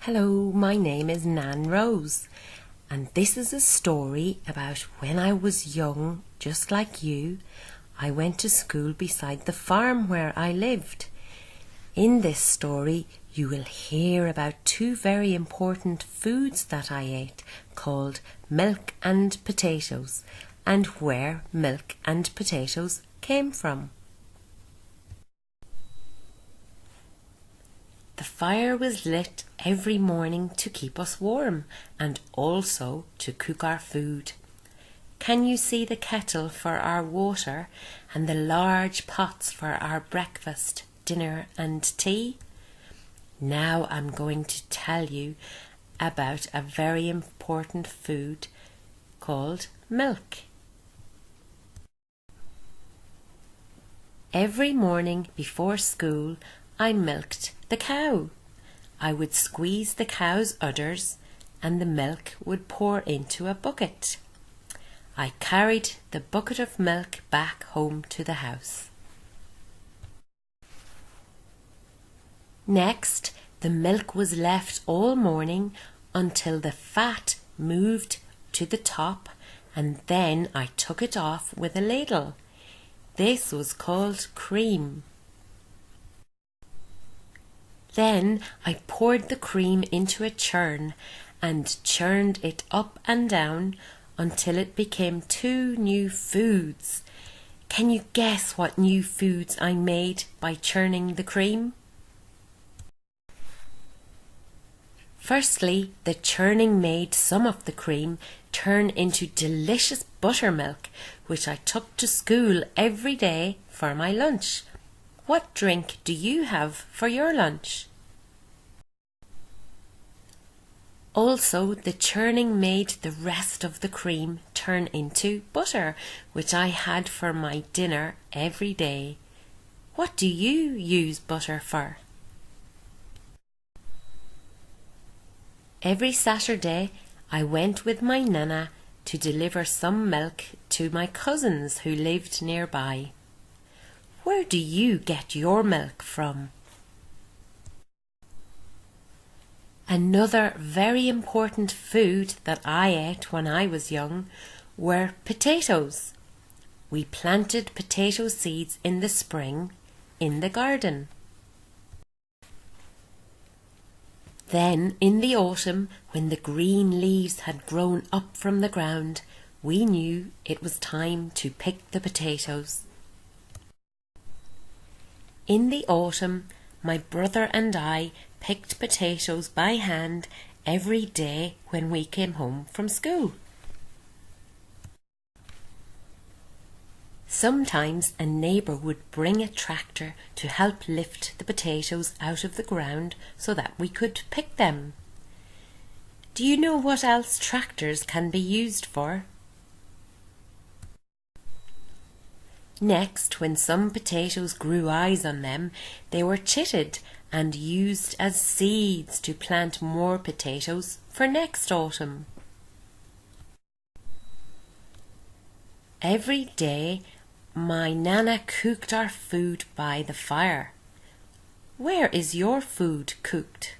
Hello, my name is NanRose, and this is a story about when I was young, just like you. I went to school beside the farm where I lived. In this story, you will hear about two very important foods that I ate, called milk and potatoes, and where milk and potatoes came from. The fire was lit every morning to keep us warm and also to cook our food. Can you see the kettle for our water and the large pots for our breakfast, dinner and tea? Now I'm going to tell you about a very important food called milk. Every morning before school, I milked the cow. I would squeeze the cow's udders and the milk would pour into a bucket. I carried the bucket of milk back home to the house. Next, the milk was left all morning until the fat moved to the top, and then I took it off with a ladle. This was called cream. Then I poured the cream into a churn and churned it up and down until it became two new foods. Can you guess what new foods I made by churning the cream? Firstly, the churning made some of the cream turn into delicious buttermilk, which I took to school every day for my lunch. What drink do you have for your lunch? Also, the churning made the rest of the cream turn into butter, which I had for my dinner every day. What do you use butter for? Every Saturday, I went with my Nana to deliver some milk to my cousins who lived nearby. Where do you get your milk from? Another very important food that I ate when I was young were potatoes. We planted potato seeds in the spring in the garden. Then in the autumn, when the green leaves had grown up from the ground, we knew it was time to pick the potatoes. In the autumn, my brother and I picked potatoes by hand every day when we came home from school. Sometimes a neighbour would bring a tractor to help lift the potatoes out of the ground so that we could pick them. Do you know what else tractors can be used for? Next, when some potatoes grew eyes on them, they were chitted and used as seeds to plant more potatoes for next autumn. Every day, my Nana cooked our food by the fire. Where is your food cooked?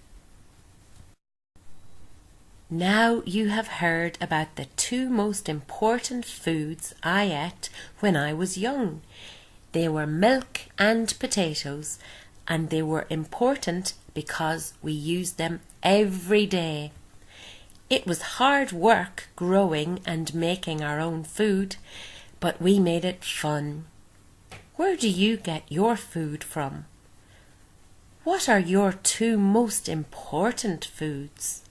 Now you have heard about the two most important foods I ate when I was young. They were milk and potatoes, and they were important because we used them every day. It was hard work growing and making our own food, but we made it fun. Where do you get your food from? What are your two most important foods?